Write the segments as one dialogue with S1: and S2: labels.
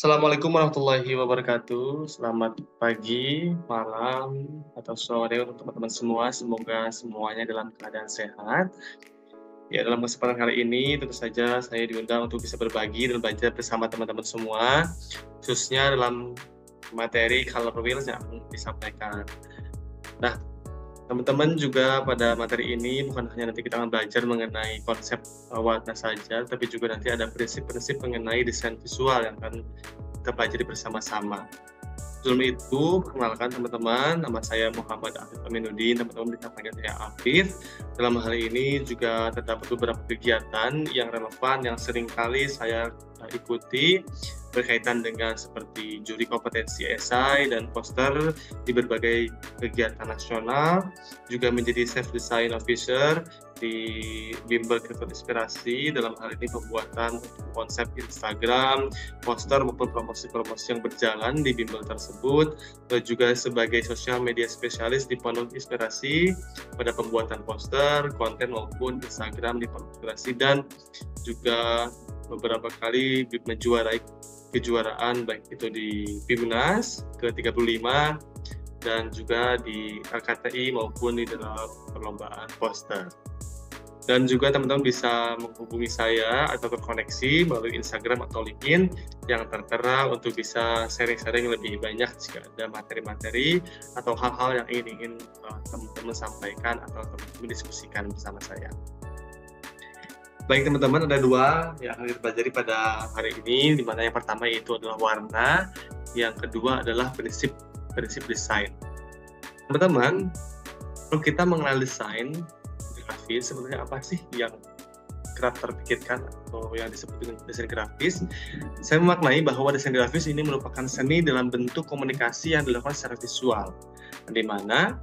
S1: Assalamualaikum warahmatullahi wabarakatuh. Selamat pagi, malam, atau sore untuk teman-teman semua. Semoga semuanya dalam keadaan sehat. Ya, dalam kesempatan kali ini tentu saja saya diundang untuk bisa berbagi dan belajar bersama teman-teman semua, khususnya dalam materi color wheels yang akan disampaikan. Nah, teman-teman juga pada materi ini bukan hanya nanti kita akan belajar mengenai konsep warna saja, tapi juga nanti ada prinsip-prinsip mengenai desain visual yang akan kita pelajari bersama-sama. Sebelum itu, perkenalkan teman-teman, nama saya Muhammad Afif Aminuddin, teman-teman bisa panggil saya Afif. Dalam hal ini juga terdapat beberapa kegiatan yang relevan yang sering kali saya ikuti berkaitan dengan seperti juri kompetensi esai dan poster di berbagai kegiatan nasional, juga menjadi self design officer di Bimbel Kreator Inspirasi dalam hal ini pembuatan konsep Instagram, poster maupun promosi-promosi yang berjalan di bimbel tersebut, juga sebagai sosial media spesialis di Pondok Inspirasi pada pembuatan poster, konten maupun Instagram di Pondok Inspirasi, dan juga beberapa kali menjuarai kejuaraan baik itu di PIMNAS ke-35 dan juga di LKTI maupun di dalam perlombaan poster. Dan juga teman-teman bisa menghubungi saya atau terkoneksi melalui Instagram atau LinkedIn yang tertera untuk bisa sharing-sharing lebih banyak jika ada materi-materi atau hal-hal yang ingin teman-teman sampaikan atau teman-teman diskusikan bersama saya. Baik teman-teman, ada dua yang akan kita pelajari pada hari ini, di mana yang pertama yaitu adalah warna, yang kedua adalah prinsip desain. Teman-teman, kalau kita mengenal desain grafis, sebenarnya apa sih yang kerap terpikirkan atau yang disebut dengan desain grafis? Saya memaknai bahwa desain grafis ini merupakan seni dalam bentuk komunikasi yang dilakukan secara visual, di mana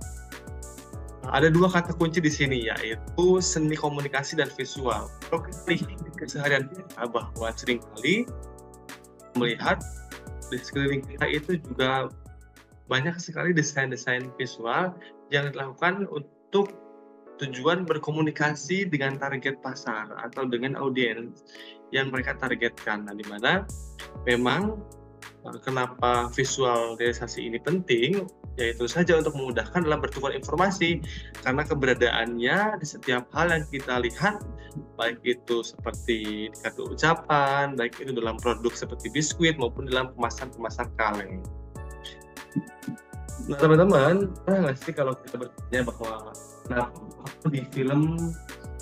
S1: ada dua kata kunci di sini, yaitu seni komunikasi dan visual. Kalau kita lihat di keseharian kita bahwa seringkali melihat di sekeliling kita itu juga banyak sekali desain-desain visual yang dilakukan untuk tujuan berkomunikasi dengan target pasar atau dengan audiens yang mereka targetkan. Nah, di mana memang kenapa visualisasi ini penting, yaitu saja untuk memudahkan dalam bertukar informasi, karena keberadaannya di setiap hal yang kita lihat, baik itu seperti di kartu ucapan, baik itu dalam produk seperti biskuit maupun dalam kemasan-kemasan kaleng. Nah teman-teman, pernah nggak sih kalau kita bertanya bahwa di film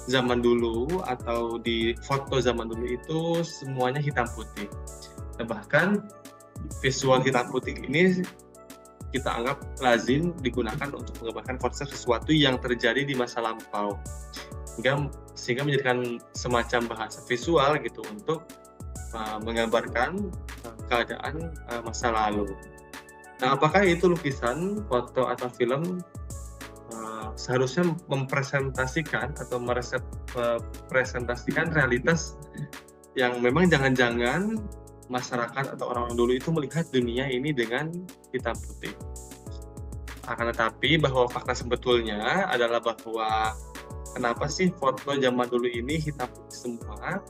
S1: zaman dulu atau di foto zaman dulu itu semuanya hitam putih. Nah, bahkan visual hitam putih ini kita anggap lazim digunakan untuk menggambarkan konsep sesuatu yang terjadi di masa lampau, sehingga menjadikan semacam bahasa visual gitu untuk menggambarkan keadaan masa lalu. Nah, apakah itu lukisan, foto, atau film seharusnya mempresentasikan atau merepresentasikan realitas yang memang jangan-jangan masyarakat atau orang dulu itu melihat dunia ini dengan hitam putih. Akan tetapi bahwa fakta sebetulnya adalah bahwa kenapa sih foto zaman dulu ini hitam putih semua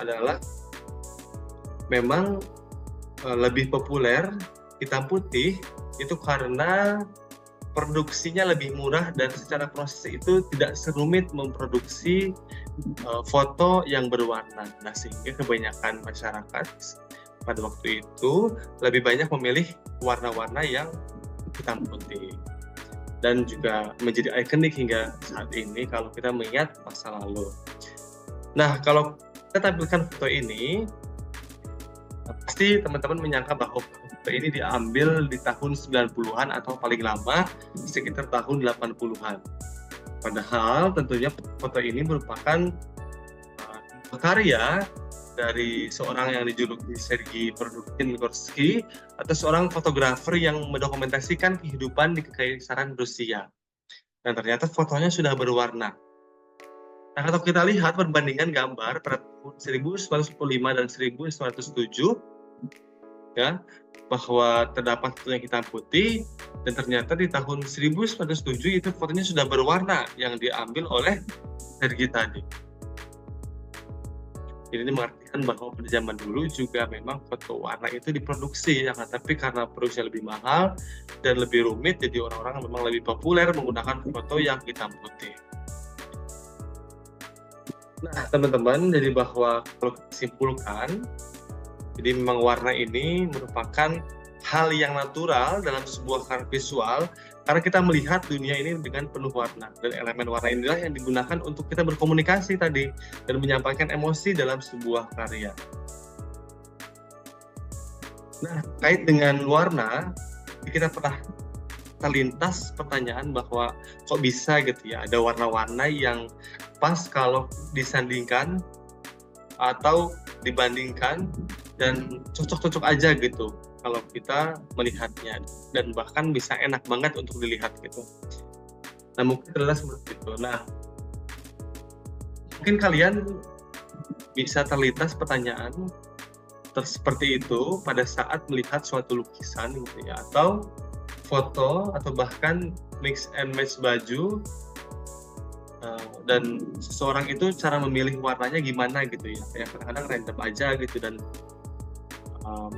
S1: adalah memang lebih populer hitam putih itu karena produksinya lebih murah dan secara proses itu tidak serumit memproduksi foto yang berwarna. Nah, sehingga kebanyakan masyarakat pada waktu itu lebih banyak memilih warna-warna yang hitam putih dan juga menjadi ikonik hingga saat ini kalau kita mengingat masa lalu. Nah, kalau kita tampilkan foto ini, pasti teman-teman menyangka bahwa foto ini diambil di tahun 90-an atau paling lama sekitar tahun 80-an. Padahal tentunya foto ini merupakan karya dari seorang yang dijuluki Sergei Prudkin-Gorsky atau seorang fotografer yang mendokumentasikan kehidupan di Kekaisaran Rusia. Dan ternyata fotonya sudah berwarna. Nah, kalau kita lihat perbandingan gambar pada tahun 1945 dan 1907, ya, bahwa terdapat foto yang hitam putih, dan ternyata di tahun 1907 itu fotonya sudah berwarna yang diambil oleh Sergei tadi. Ini mengartikan menjelaskan bahwa pada zaman dulu juga memang foto warna itu diproduksi, ya kan? Tapi karena produksinya lebih mahal dan lebih rumit, jadi orang-orang memang lebih populer menggunakan foto yang hitam putih. Nah, teman-teman, jadi bahwa kalau kita simpulkan, jadi memang warna ini merupakan hal yang natural dalam sebuah karya visual, karena kita melihat dunia ini dengan penuh warna, dan elemen warna inilah yang digunakan untuk kita berkomunikasi tadi dan menyampaikan emosi dalam sebuah karya. Nah, terkait dengan warna, kita pernah terlintas pertanyaan bahwa kok bisa gitu ya ada warna-warna yang pas kalau disandingkan atau dibandingkan dan cocok-cocok aja gitu kalau kita melihatnya, dan bahkan bisa enak banget untuk dilihat gitu. Nah, mungkin adalah seperti itu. Nah, mungkin kalian bisa terlintas pertanyaan seperti itu pada saat melihat suatu lukisan gitu ya, atau foto, atau bahkan mix and match baju, dan seseorang itu cara memilih warnanya gimana gitu ya, kayak kadang-kadang random aja gitu, dan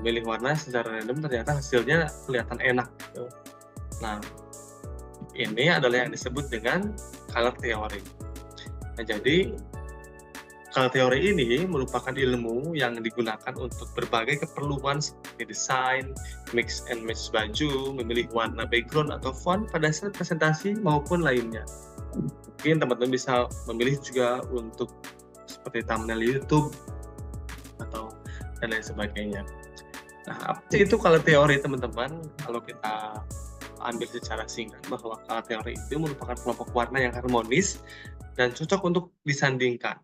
S1: milih warna secara random ternyata hasilnya kelihatan enak gitu. Nah, ini adalah yang disebut dengan color theory. Nah, jadi color theory ini merupakan ilmu yang digunakan untuk berbagai keperluan seperti desain, mix and match baju, memilih warna background atau font pada saat presentasi maupun lainnya. Mungkin teman-teman bisa memilih juga untuk seperti thumbnail YouTube atau dan lain sebagainya. Nah, apa sih itu color theory, teman-teman? Kalau kita ambil secara singkat bahwa color theory itu merupakan kelompok warna yang harmonis dan cocok untuk disandingkan.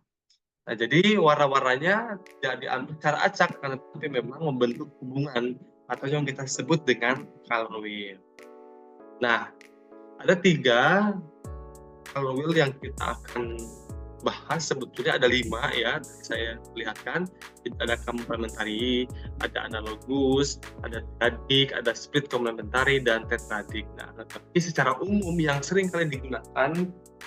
S1: Nah, jadi warna-warnanya tidak diambil secara acak, tapi memang membentuk hubungan atau yang kita sebut dengan color wheel. Nah, ada 3 color wheel yang kita akan bahas, sebetulnya ada 5 ya, saya lihatkan. Ada komplementari, ada analogus, ada tetradik, ada split komplementari, dan tetradik. Nah, tapi secara umum yang sering kali digunakan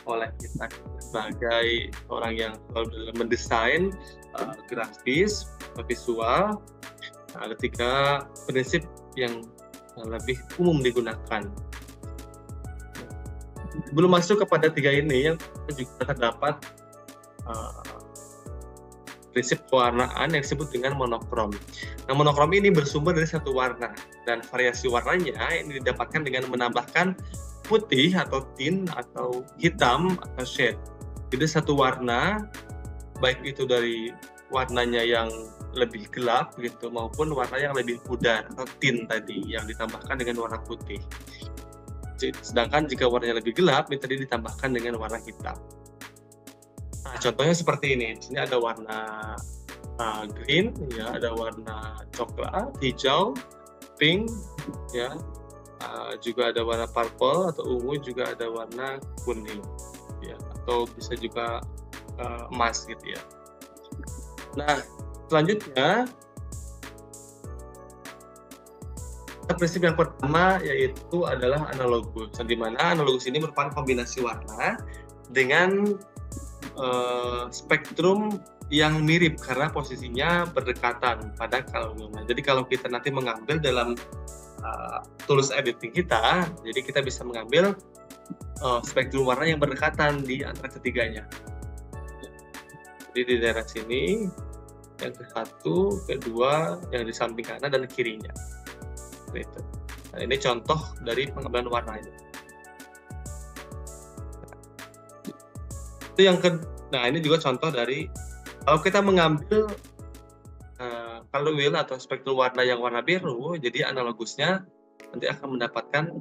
S1: oleh kita sebagai orang yang selalu mendesain grafis, visual, ada 3 prinsip yang lebih umum digunakan. Belum masuk kepada 3 ini, yang juga terdapat prinsip pewarnaan yang disebut dengan monokrom. Nah, monokrom ini bersumber dari satu warna, dan variasi warnanya ini didapatkan dengan menambahkan putih atau tint atau hitam atau shade. Jadi satu warna, baik itu dari warnanya yang lebih gelap gitu maupun warna yang lebih pudar atau tint tadi yang ditambahkan dengan warna putih. Sedangkan jika warnanya lebih gelap, ini tadi ditambahkan dengan warna hitam. Nah, contohnya seperti ini. Di sini ada warna green, ya, ada warna coklat, hijau, pink, ya, juga ada warna purple atau ungu, juga ada warna kuning, ya, atau bisa juga emas gitu ya. Nah, selanjutnya prinsip yang pertama yaitu adalah analogus, di mana analogus ini merupakan kombinasi warna dengan spektrum yang mirip karena posisinya berdekatan pada color wheel. Jadi kalau kita nanti mengambil dalam tools editing kita, jadi kita bisa mengambil spektrum warna yang berdekatan di antara ketiganya. Jadi di daerah sini, yang ke-1, kedua, yang di samping kanan dan kirinya. Itu. Nah, ini contoh dari pengambilan warnanya. Itu yang nah, ini juga contoh dari kalau kita mengambil color wheel atau spektrum warna yang warna biru, jadi analogusnya nanti akan mendapatkan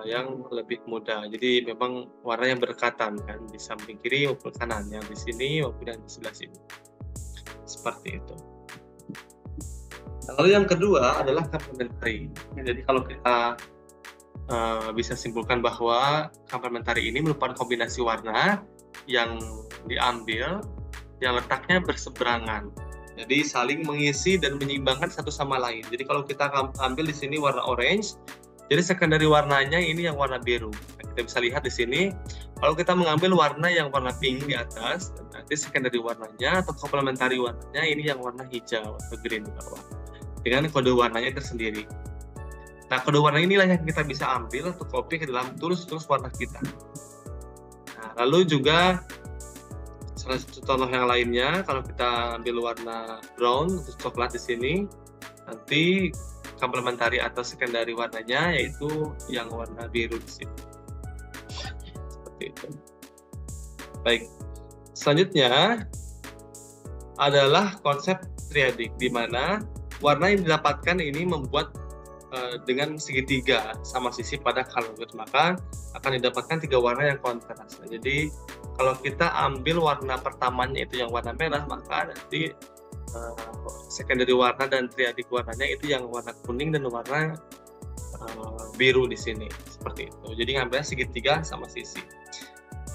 S1: yang lebih mudah. Jadi memang warna yang berdekatan kan, di samping kiri maupun kanan, yang di sini maupun yang di sebelah sini. Seperti itu. Lalu yang kedua adalah komplementari. Jadi kalau kita bisa simpulkan bahwa komplementari ini merupakan kombinasi warna yang diambil yang letaknya berseberangan. Jadi saling mengisi dan menyeimbangkan satu sama lain. Jadi kalau kita ambil di sini warna orange, jadi secondary warnanya ini yang warna biru. Nah, kita bisa lihat di sini, kalau kita mengambil warna yang warna pink di atas, nanti berarti secondary warnanya atau complementary warnanya ini yang warna hijau atau green di bawah dengan kode warnanya tersendiri. Nah, kode warna inilah yang kita bisa ambil atau copy ke dalam tools warna kita. Nah, lalu juga salah satu contoh yang lainnya, kalau kita ambil warna brown atau coklat di sini, nanti complementary atau secondary warnanya yaitu yang warna biru di sini. Seperti itu. Baik, selanjutnya adalah konsep triadik, di mana warna yang didapatkan ini membuat dengan segitiga sama sisi pada color wheel, maka akan didapatkan 3 warna yang kontras. Nah, jadi kalau kita ambil warna pertamanya itu yang warna merah, maka nanti secondary warna dan triadik warnanya itu yang warna kuning dan warna biru di sini, seperti itu. Jadi ngambilnya segitiga sama sisi.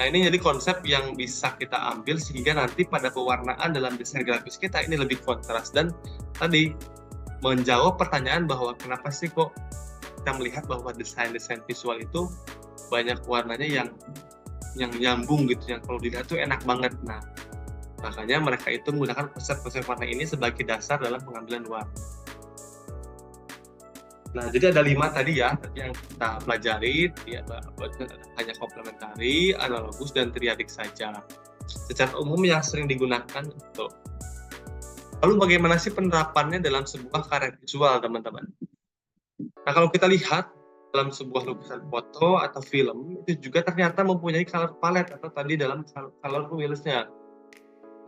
S1: Nah, ini jadi konsep yang bisa kita ambil sehingga nanti pada pewarnaan dalam desain grafis kita ini lebih kontras, dan tadi menjawab pertanyaan bahwa kenapa sih kok kita melihat bahwa desain-desain visual itu banyak warnanya yang nyambung gitu, yang kalau dilihat tuh enak banget. Nah, makanya mereka itu menggunakan konsep-konsep warna ini sebagai dasar dalam pengambilan warna. Nah, jadi ada 5 tadi ya, yang kita pelajari, ya, hanya komplementari, analogus, dan triadik saja. Secara umum yang sering digunakan untuk. Lalu bagaimana sih penerapannya dalam sebuah karya visual, teman-teman? Nah, kalau kita lihat dalam sebuah lukisan foto atau film, itu juga ternyata mempunyai color palette atau tadi dalam color wheels-nya.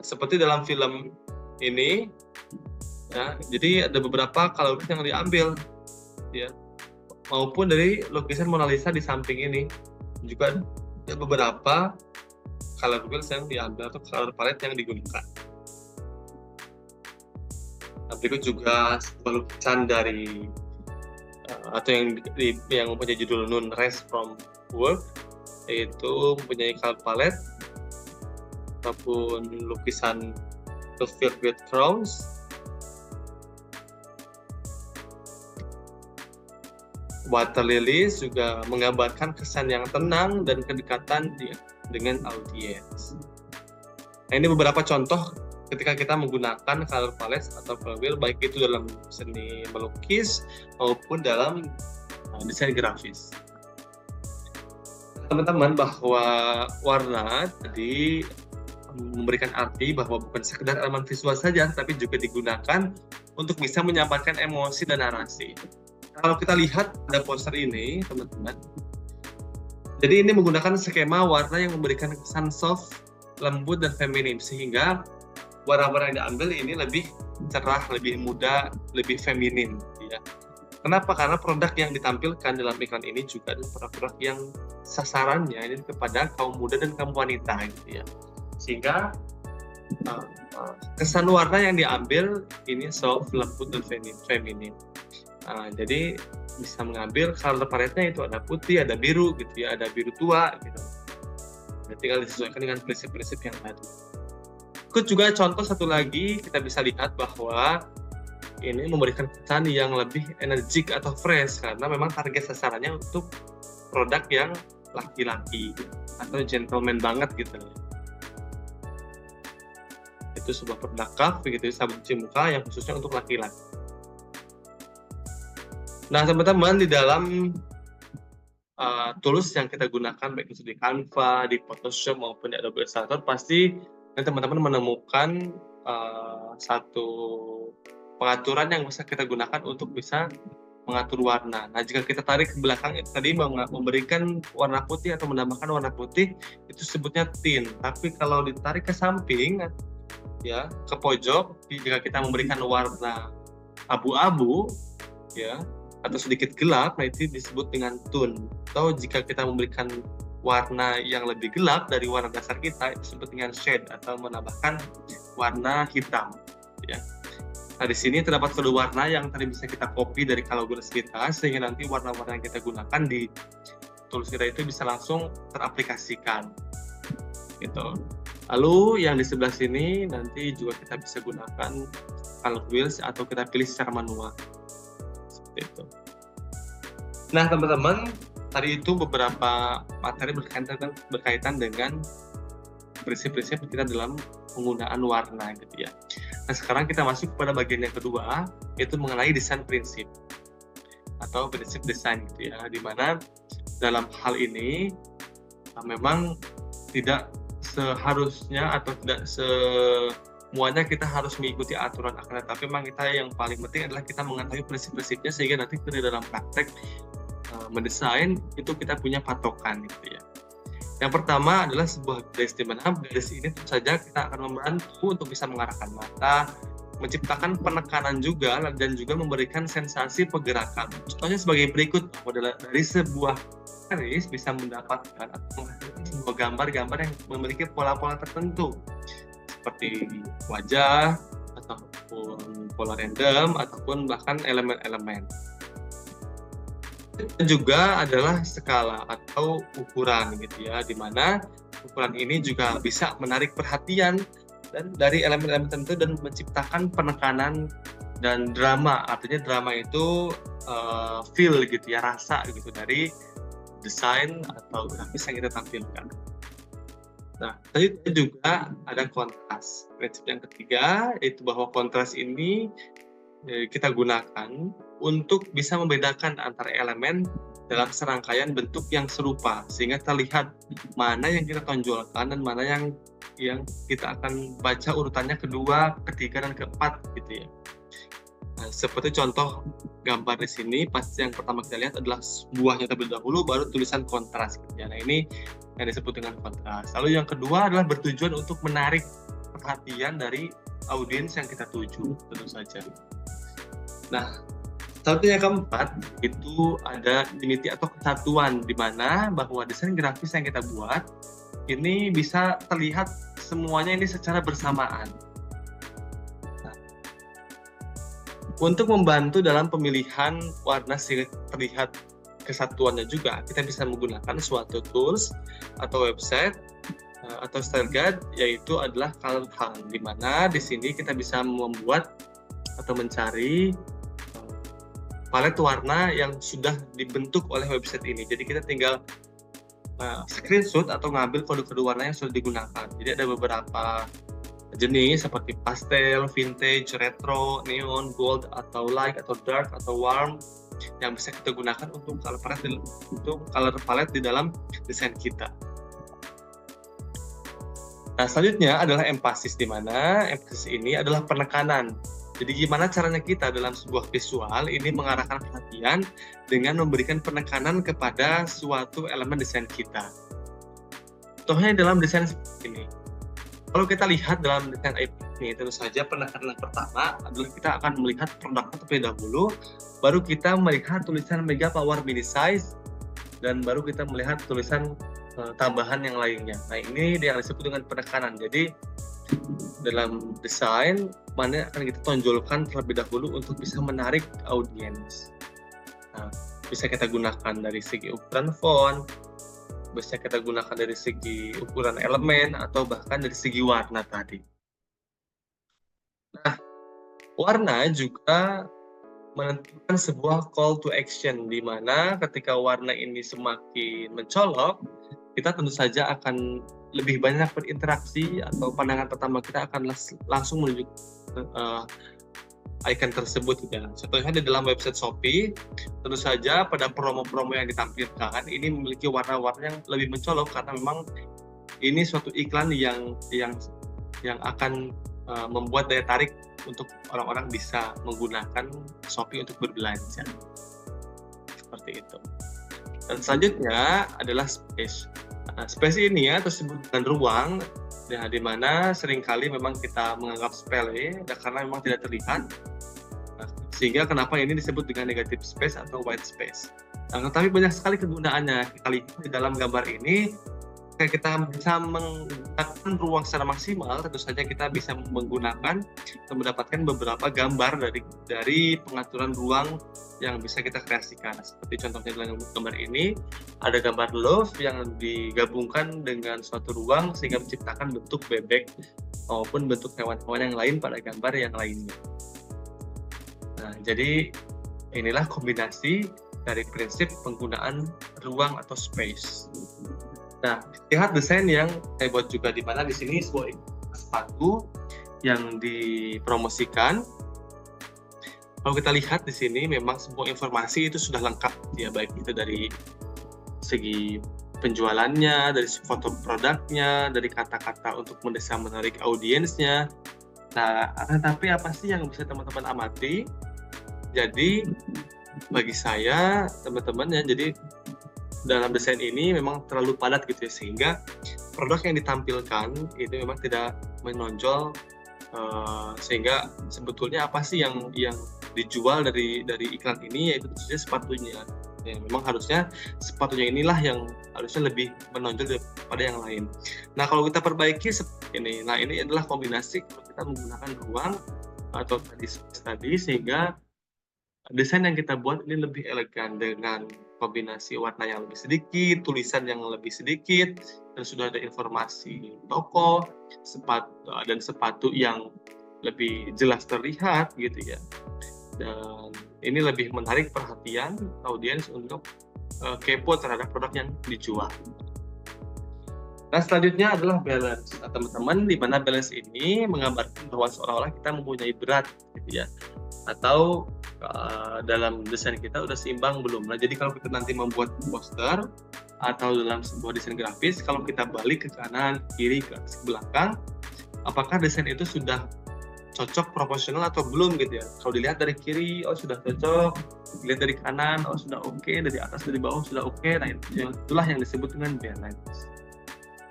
S1: Seperti dalam film ini, ya, jadi ada beberapa color wheels yang diambil, ya, maupun dari lukisan Mona Lisa di samping ini juga ada beberapa color wheels yang diambil atau color palette yang digunakan. Nah, berikut juga sebuah lukisan dari atau yang mempunyai judul Noon Rest from Work, yaitu mempunyai color palette, ataupun lukisan The Filled with Crowns, Water Lilies juga menggambarkan kesan yang tenang dan kedekatan dengan audiens. Nah, ini beberapa contoh ketika kita menggunakan color palette atau color wheel, baik itu dalam seni melukis maupun dalam desain grafis. Teman-teman, bahwa warna tadi memberikan arti bahwa bukan sekedar elemen visual saja, tapi juga digunakan untuk bisa menyampaikan emosi dan narasi. Kalau kita lihat pada poster ini, teman-teman, jadi ini menggunakan skema warna yang memberikan kesan soft, lembut, dan feminim, sehingga warna-warna yang diambil ini lebih cerah, lebih muda, lebih feminin, ya. Kenapa? Karena produk yang ditampilkan dalam iklan ini juga adalah produk-produk yang sasarannya ini kepada kaum muda dan kaum wanita, gitu ya. Sehingga kesan warna yang diambil ini soft, lembut, dan feminin. Jadi bisa mengambil color palette-nya itu ada putih, ada biru, gitu ya, ada biru tua, gitu. Jadi tinggal disesuaikan dengan prinsip-prinsip yang tadi. Ikut juga contoh satu lagi, kita bisa lihat bahwa ini memberikan kesan yang lebih energik atau fresh, karena memang target sasarannya untuk produk yang laki-laki atau gentleman banget, gitu. Itu sebuah produk cuff, begitu, sabun cuci muka yang khususnya untuk laki-laki. Nah, teman-teman, di dalam tools yang kita gunakan, baik itu di Canva, di Photoshop, maupun di Adobe Illustrator, pasti teman-teman menemukan satu pengaturan yang bisa kita gunakan untuk bisa mengatur warna. Nah, jika kita tarik ke belakang, itu tadi memberikan warna putih atau menambahkan warna putih, itu sebutnya tint. Tapi kalau ditarik ke samping, ya, ke pojok, jika kita memberikan warna abu-abu, ya, atau sedikit gelap, nah itu disebut dengan tone. Atau jika kita memberikan warna yang lebih gelap dari warna dasar kita, itu disebut dengan shade atau menambahkan warna hitam, ya. Nah, di sini terdapat kode warna yang tadi bisa kita copy dari color wheels kita, sehingga nanti warna-warna yang kita gunakan di tools kita itu bisa langsung teraplikasikan, gitu. Lalu yang di sebelah sini nanti juga kita bisa gunakan color wheels atau kita pilih secara manual. Itu. Nah, teman-teman, tadi itu beberapa materi berkaitan dengan prinsip-prinsip kita dalam penggunaan warna gitu ya. Nah, sekarang kita masuk pada bagian yang kedua, yaitu mengenai desain prinsip atau prinsip desain gitu ya, di mana dalam hal ini memang tidak seharusnya atau tidak semuanya kita harus mengikuti aturan akan tetapi memang kita yang paling penting adalah kita mengetahui prinsip-prinsipnya sehingga nanti di dalam praktek mendesain itu kita punya patokan gitu ya. Yang pertama adalah sebuah garis, di mana garis ini tentu saja kita akan membantu untuk bisa mengarahkan mata, menciptakan penekanan juga dan juga memberikan sensasi pergerakan. Contohnya sebagai berikut, dari sebuah garis bisa mendapatkan atau menghasilkan sebuah gambar-gambar yang memiliki pola-pola tertentu seperti wajah ataupun pola random ataupun bahkan elemen-elemen. Dan juga adalah skala atau ukuran gitu ya, di mana ukuran ini juga bisa menarik perhatian dan dari elemen-elemen tertentu dan menciptakan penekanan dan drama. Artinya drama itu feel gitu ya, rasa gitu dari desain atau grafis yang kita tampilkan. Nah, tadi juga ada kontras. Prinsip yang ketiga yaitu bahwa kontras ini kita gunakan untuk bisa membedakan antara elemen dalam serangkaian bentuk yang serupa sehingga terlihat mana yang kita tonjolkan dan mana yang kita akan baca urutannya kedua, ketiga, dan keempat gitu ya. Nah, seperti contoh gambar di sini, pasti yang pertama kita lihat adalah buahnya terlebih dahulu, baru tulisan kontras gitu ya. Nah, ini yang disebut dengan kontras. Lalu yang kedua adalah bertujuan untuk menarik perhatian dari audiens yang kita tuju, tentu saja. Nah, satu yang keempat itu ada unity atau kesatuan, di mana bahwa desain grafis yang kita buat ini bisa terlihat semuanya ini secara bersamaan. Nah, untuk membantu dalam pemilihan warna sehingga terlihat kesatuannya juga, kita bisa menggunakan suatu tools atau website atau style guide, yaitu adalah Color Hunt, di mana di sini kita bisa membuat atau mencari palet warna yang sudah dibentuk oleh website ini. Jadi kita tinggal screenshot atau ngambil kode-kode warna yang sudah digunakan. Jadi ada beberapa jenis seperti pastel, vintage, retro, neon, gold, atau light, atau dark, atau warm yang bisa kita gunakan untuk color palette di dalam desain kita. Nah, selanjutnya adalah emphasis, di mana emphasis ini adalah penekanan. Jadi gimana caranya kita dalam sebuah visual ini mengarahkan perhatian dengan memberikan penekanan kepada suatu elemen desain kita. Contohnya dalam desain seperti ini. Kalau kita lihat dalam desain ini, tentu saja penekanan pertama adalah kita akan melihat produknya terlebih dahulu, baru kita melihat tulisan mega power mini size, dan baru kita melihat tulisan tambahan yang lainnya. Nah, ini yang disebut dengan penekanan. Jadi dalam desain mana akan kita tonjolkan terlebih dahulu untuk bisa menarik audiens. Nah, bisa kita gunakan dari segi ukuran font, bisa kita gunakan dari segi ukuran elemen, atau bahkan dari segi warna tadi. Nah, warna juga menentukan sebuah call to action, di mana ketika warna ini semakin mencolok, kita tentu saja akan lebih banyak berinteraksi, atau pandangan pertama kita akan langsung menuju icon tersebut ya. Contohnya di dalam website Shopee, tentu saja pada promo-promo yang ditampilkan ini memiliki warna-warna yang lebih mencolok karena memang ini suatu iklan yang akan membuat daya tarik untuk orang-orang bisa menggunakan Shopee untuk berbelanja. Seperti itu. Dan selanjutnya adalah space. Nah, space ini ya tersebut dengan ruang, ya, di mana seringkali memang kita menganggap sepele ya, karena memang tidak terlihat. Nah, sehingga kenapa ini disebut dengan negative space atau white space. Nah, tetapi banyak sekali kegunaannya. Kita lihat di dalam gambar ini, ketika kita bisa menggunakan ruang secara maksimal, tentu saja kita bisa menggunakan dan mendapatkan beberapa gambar dari pengaturan ruang yang bisa kita kreasikan. Seperti contohnya dalam gambar ini, ada gambar love yang digabungkan dengan suatu ruang sehingga menciptakan bentuk bebek maupun bentuk hewan-hewan yang lain pada gambar yang lainnya. Nah, jadi inilah kombinasi dari prinsip penggunaan ruang atau space. Nah, lihat desain yang saya buat juga, di mana di sini sebuah sepatu yang dipromosikan. Kalau kita lihat di sini memang semua informasi itu sudah lengkap ya, baik itu dari segi penjualannya, dari foto produknya, dari kata-kata untuk mendesak menarik audiensnya. Nah, tetapi apa sih yang bisa teman-teman amati? Jadi bagi saya teman-teman ya, jadi dalam desain ini memang terlalu padat gitu ya, sehingga produk yang ditampilkan itu memang tidak menonjol, sehingga sebetulnya apa sih yang dijual dari iklan ini, yaitu tentunya sepatunya. Ya, memang harusnya sepatunya inilah yang harusnya lebih menonjol daripada yang lain. Nah, kalau kita perbaiki seperti ini, nah ini adalah kombinasi kalau kita menggunakan ruang atau tadi sehingga desain yang kita buat ini lebih elegan dengan kombinasi warna yang lebih sedikit, tulisan yang lebih sedikit, dan sudah ada informasi toko, sepatu yang lebih jelas terlihat gitu ya. Dan ini lebih menarik perhatian audiens untuk kepo terhadap produk yang dijual. Nah, selanjutnya adalah balance. Nah, teman-teman, di mana balance ini menggambarkan bahwa seolah-olah kita mempunyai berat gitu ya. Atau dalam desain kita udah seimbang belum. Nah, jadi kalau kita nanti membuat poster atau dalam sebuah desain grafis, kalau kita balik ke kanan, kiri, ke belakang, apakah desain itu sudah cocok, proporsional atau belum gitu ya. Kalau dilihat dari kiri, oh sudah cocok, dilihat dari kanan, oh sudah oke, dari atas dari bawah sudah oke. Nah, itulah yang disebut dengan balance.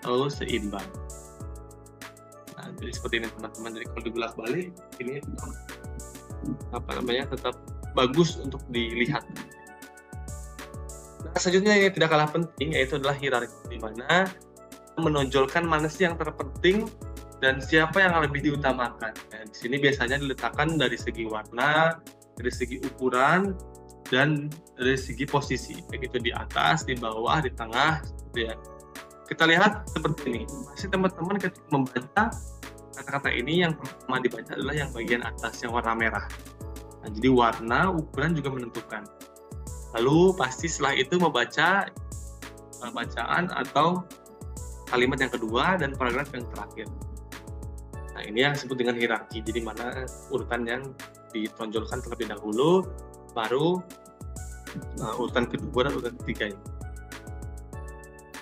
S1: Lalu seimbang. Nah, jadi seperti ini teman-teman. Jadi kalau dibelak balik, ini tetap bagus untuk dilihat. Nah, selanjutnya yang tidak kalah penting yaitu adalah hierarki, di mana menonjolkan mana sih yang terpenting dan siapa yang lebih diutamakan. Nah, di sini biasanya diletakkan dari segi warna, dari segi ukuran, dan dari segi posisi, baik itu di atas, di bawah, di tengah, gitu ya. Kita lihat seperti ini. Pasti teman-teman ketika membaca kata-kata ini, yang pertama dibaca adalah yang bagian atas, yang warna merah. Nah, jadi warna, ukuran juga menentukan. Lalu pasti setelah itu membaca bacaan atau kalimat yang kedua dan paragraf yang terakhir. Nah, ini yang disebut dengan hierarki. Jadi mana urutan yang ditonjolkan terlebih dahulu, baru urutan kedua dan urutan ketiga.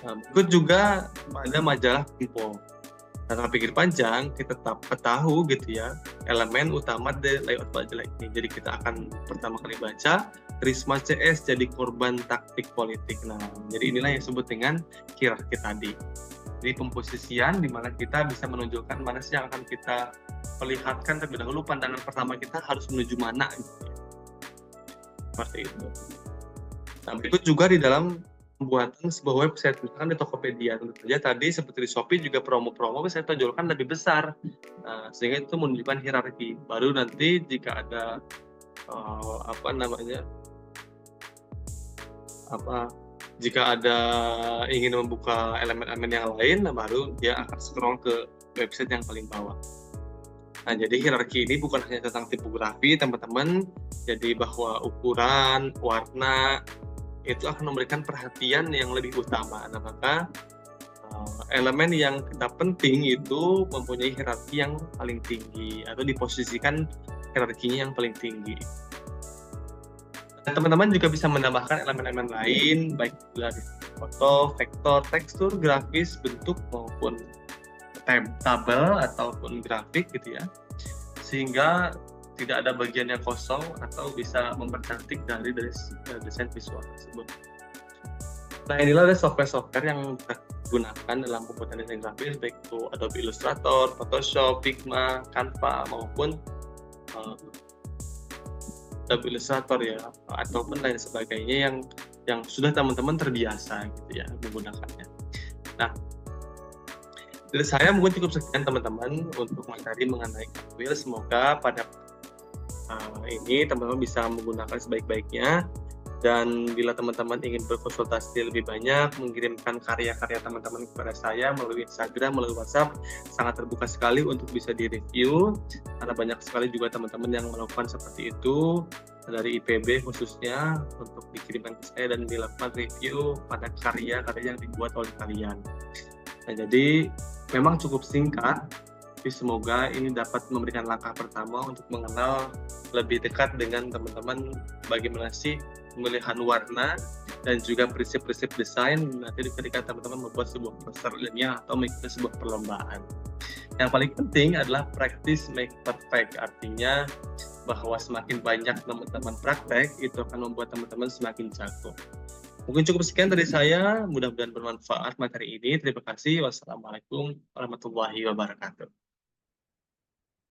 S1: Nah, berikut juga ada majalah Tempo. Nah, pikir panjang, kita tahu gitu ya elemen utama dari layout majalah ini. Jadi kita akan pertama kali baca Risma CS jadi korban taktik politik. Nah, jadi inilah yang disebut dengan hierarki tadi. Jadi pemposisian di mana kita bisa menunjukkan mana sih yang akan kita perlihatkan terlebih dahulu. Pandangan pertama kita harus menuju mana gitu ya. Seperti itu. Nah, berikut juga di dalam pembuatan sebuah website, misalkan di Tokopedia, tentu saja tadi seperti di Shopee juga promo-promo bisa tonjolkan lebih besar, sehingga itu menunjukkan hierarki. Baru nanti jika ada jika ada ingin membuka elemen-elemen yang lain, nah baru dia akan scroll ke website yang paling bawah. Nah, jadi hierarki ini bukan hanya tentang tipografi, teman-teman. Jadi bahwa ukuran, warna, itu akan memberikan perhatian yang lebih utama. Nah, maka elemen yang kita penting itu mempunyai hierarki yang paling tinggi atau diposisikan hierarkinya yang paling tinggi. Dan teman-teman juga bisa menambahkan elemen-elemen lain, baik dari foto, vektor, tekstur, grafis, bentuk maupun tabel ataupun grafik gitu ya, sehingga tidak ada bagian yang kosong atau bisa mempercantik dari desain visual tersebut. Nah, inilah ada software-software yang kita gunakan dalam pembuatan desain grafis, baik itu Adobe Illustrator, Photoshop, Figma, Canva, maupun Adobe Illustrator ya, ataupun lain sebagainya yang sudah teman-teman terbiasa gitu ya menggunakannya. Nah, dari saya mungkin cukup sekian teman-teman untuk materi mengenai Cartwheel. Semoga pada ini teman-teman bisa menggunakan sebaik-baiknya, dan bila teman-teman ingin berkonsultasi lebih banyak, mengirimkan karya-karya teman-teman kepada saya melalui Instagram, melalui WhatsApp, sangat terbuka sekali untuk bisa direview, karena banyak sekali juga teman-teman yang melakukan seperti itu dari IPB khususnya, untuk dikirimkan ke saya dan dilakukan review pada karya-karya yang dibuat oleh kalian. Nah, jadi memang cukup singkat Tapi semoga ini dapat memberikan langkah pertama untuk mengenal lebih dekat dengan teman-teman bagaimana sih pemilihan warna dan juga prinsip-prinsip desain nanti ketika teman-teman membuat sebuah poster ilmiah atau mengikuti sebuah perlombaan. Yang paling penting adalah practice make perfect, artinya bahwa semakin banyak teman-teman praktek, itu akan membuat teman-teman semakin jago. Mungkin cukup sekian dari saya, mudah-mudahan bermanfaat materi ini. Terima kasih. Wassalamualaikum warahmatullahi wabarakatuh.